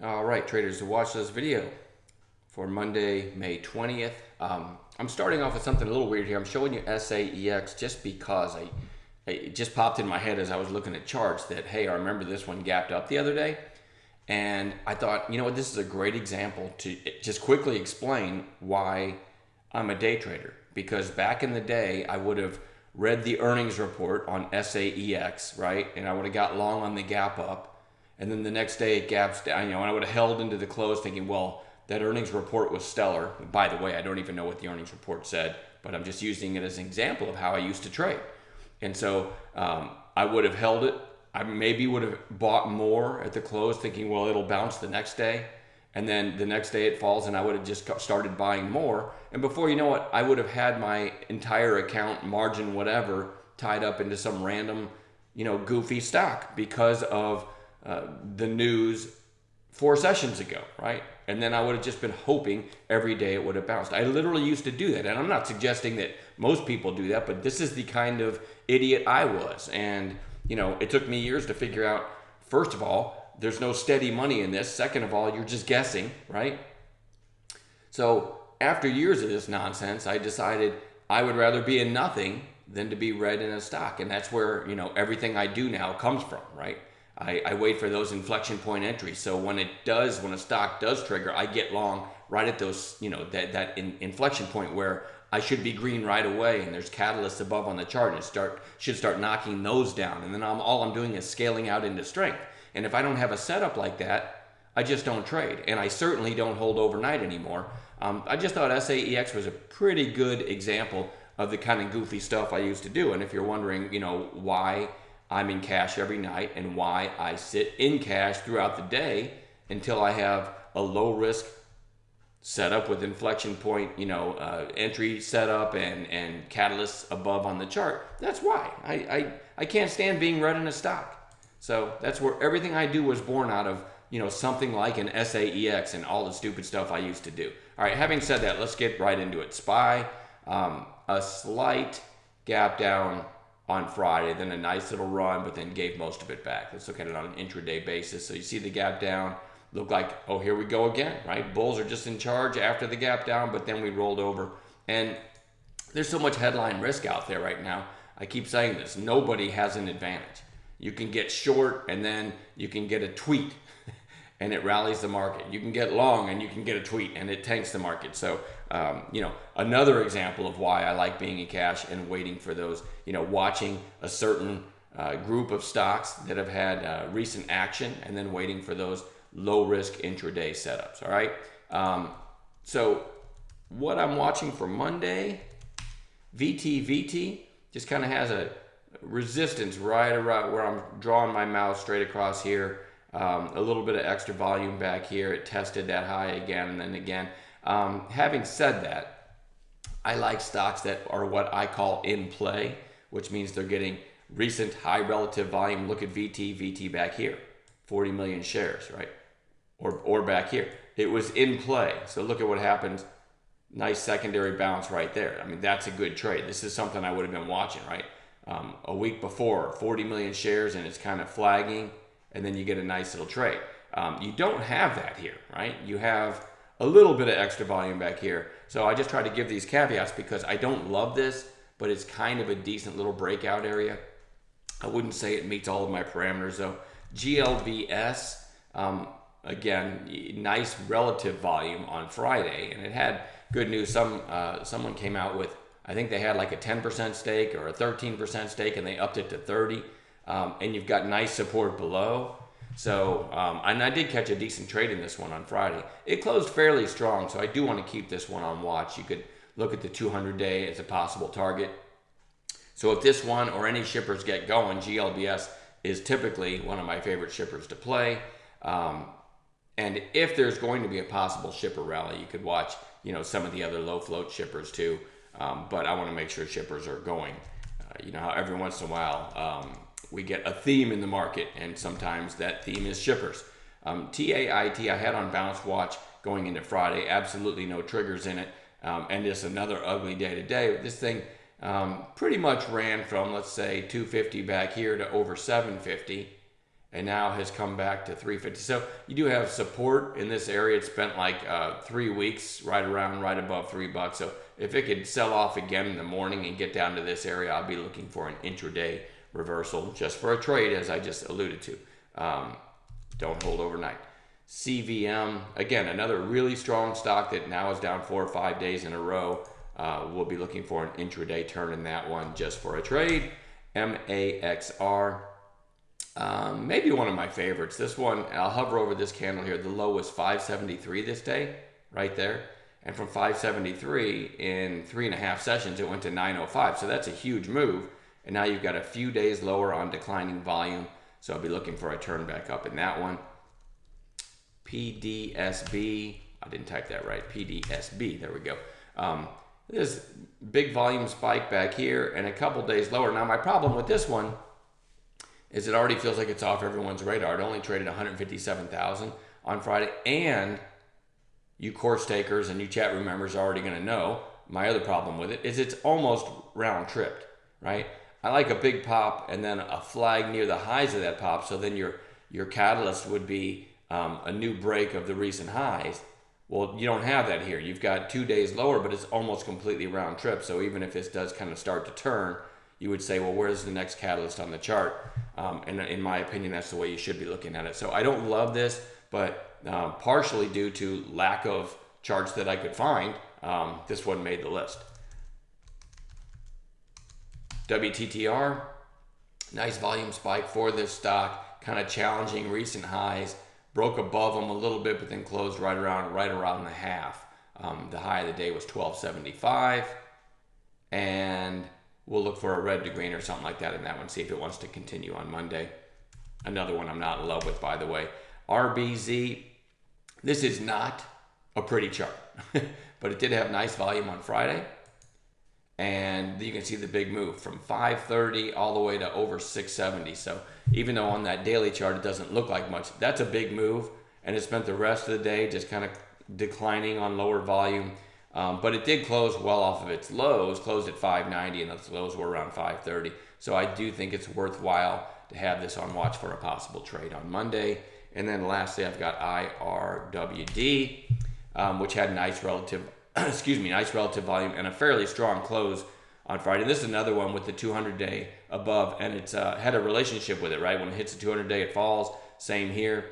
All right, traders, to watch this video for Monday, May 20th. I'm starting off with something a little weird here. I'm showing you SAEX just because it just popped in my head as I was looking at charts that, hey, I remember this one gapped up the other day. And I thought, you know what, this is a great example to just quickly explain why I'm a day trader. Because back in the day, I would have read the earnings report on SAEX, right? And I would have got long on the gap up. And then the next day it gaps down, and I would have held into the close thinking, well, that earnings report was stellar. By the way, I don't even know what the earnings report said, but I'm just using it as an example of how I used to trade. And so I would have held it. I maybe would have bought more at the close thinking, well, it'll bounce the next day. And then the next day it falls and I would have just started buying more. And before you know it, I would have had my entire account, margin, whatever, tied up into some random, goofy stock because of the news 4 sessions ago, right? And then I would have just been hoping every day it would have bounced. I literally used to do that. And I'm not suggesting that most people do that, but this is the kind of idiot I was. And, it took me years to figure out, first of all, there's no steady money in this. Second of all, you're just guessing, right? So after years of this nonsense, I decided I would rather be in nothing than to be read in a stock. And that's where, everything I do now comes from, right? I wait for those inflection point entries. So when a stock does trigger, I get long right at those, that inflection point where I should be green right away, and there's catalysts above on the chart, and should start knocking those down. And then all I'm doing is scaling out into strength. And if I don't have a setup like that, I just don't trade. And I certainly don't hold overnight anymore. I just thought SAEX was a pretty good example of the kind of goofy stuff I used to do. And if you're wondering, why I'm in cash every night and why I sit in cash throughout the day until I have a low risk setup with inflection point, entry setup and catalysts above on the chart. That's why I can't stand being read in a stock. So that's where everything I do was born out of, something like an SAEX and all the stupid stuff I used to do. All right, having said that, let's get right into it. SPY, a slight gap down on Friday, then a nice little run, but then gave most of it back. Let's look at it on an intraday basis. So you see the gap down, look like, oh, here we go again, right? Bulls are just in charge after the gap down, but then we rolled over. And there's so much headline risk out there right now. I keep saying this, nobody has an advantage. You can get short and then you can get a tweet and it rallies the market. You can get long and you can get a tweet and it tanks the market. So, another example of why I like being in cash and waiting for those, watching a certain group of stocks that have had recent action and then waiting for those low risk intraday setups. All right. So what I'm watching for Monday, VTVT just kind of has a resistance right around where I'm drawing my mouse straight across here. A little bit of extra volume back here. It tested that high again and then again. Having said that, I like stocks that are what I call in play, which means they're getting recent high relative volume. Look at VT back here, 40 million shares, right? Or back here. It was in play. So look at what happens. Nice secondary bounce right there. I mean, that's a good trade. This is something I would have been watching, right? A week before, 40 million shares and it's kind of flagging, and then you get a nice little trade. You don't have that here, right? You have a little bit of extra volume back here. So I just try to give these caveats because I don't love this, but it's kind of a decent little breakout area. I wouldn't say it meets all of my parameters though. GLBS, again, nice relative volume on Friday, and it had good news. Someone came out with, I think they had like a 10% stake or a 13% stake, and they upped it to 30. And you've got nice support below. So, and I did catch a decent trade in this one on Friday. It closed fairly strong, so I do want to keep this one on watch. You could look at the 200-day as a possible target. So if this one or any shippers get going, GLBS is typically one of my favorite shippers to play. And if there's going to be a possible shipper rally, you could watch, some of the other low float shippers too. But I want to make sure shippers are going. How every once in a while, we get a theme in the market, and sometimes that theme is shippers. TAIT I had on Bounce Watch going into Friday, absolutely no triggers in it, and just another ugly day today. This thing pretty much ran from, let's say, 250 back here to over 750, and now has come back to 350. So you do have support in this area. It's spent like 3 weeks right above $3. So if it could sell off again in the morning and get down to this area, I'll be looking for an intraday reversal just for a trade, as I just alluded to. Don't hold overnight. CVM, again, another really strong stock that now is down 4 or 5 days in a row. We'll be looking for an intraday turn in that one just for a trade. MAXR, maybe one of my favorites. This one, I'll hover over this candle here. The low was 573 this day, right there. And from 573 in 3.5 sessions, it went to 905. So that's a huge move. And now you've got a few days lower on declining volume. So I'll be looking for a turn back up in that one. PDSB, I didn't type that right. PDSB, there we go. This big volume spike back here and a couple days lower. Now my problem with this one is it already feels like it's off everyone's radar. It only traded 157,000 on Friday, and you course takers and you chat room members are already going to know my other problem with it is it's almost round tripped, right? I like a big pop and then a flag near the highs of that pop, so then your catalyst would be a new break of the recent highs. Well, you don't have that here. You've got 2 days lower, but it's almost completely round trip. So even if this does kind of start to turn, you would say, well, where's the next catalyst on the chart? And in my opinion, that's the way you should be looking at it. So I don't love this, but partially due to lack of charts that I could find, this one made the list. WTTR, nice volume spike for this stock, kind of challenging recent highs. Broke above them a little bit, but then closed right around the half. The high of the day was 1275, and we'll look for a red to green or something like that in that one, see if it wants to continue on Monday. Another one I'm not in love with, by the way. RBZ, this is not a pretty chart, but it did have nice volume on Friday, and you can see the big move from 530 all the way to over 670. So even though on that daily chart it doesn't look like much, that's a big move, and it spent the rest of the day just kind of declining on lower volume. But it did close well off of its lows, closed at 590, and those lows were around 530. So I do think it's worthwhile to have this on watch for a possible trade on Monday. And then lastly, I've got IRWD, which had nice relative nice relative volume and a fairly strong close on Friday. This is another one with the 200-day above, and it's had a relationship with it, right? When it hits the 200-day, it falls. Same here.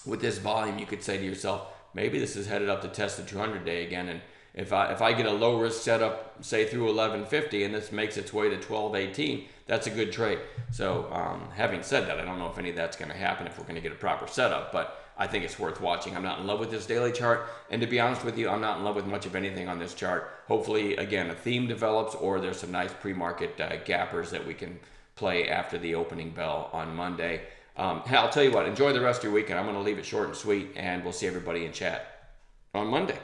With this volume, you could say to yourself, maybe this is headed up to test the 200-day again, and if I get a low risk setup, say through 1150, and this makes its way to 1218, that's a good trade. So having said that, I don't know if any of that's going to happen if we're going to get a proper setup, but I think it's worth watching. I'm not in love with this daily chart, and to be honest with you, I'm not in love with much of anything on this chart. Hopefully, again, a theme develops, or there's some nice pre-market gappers that we can play after the opening bell on Monday. I'll tell you what, enjoy the rest of your weekend. I'm going to leave it short and sweet, and we'll see everybody in chat on Monday.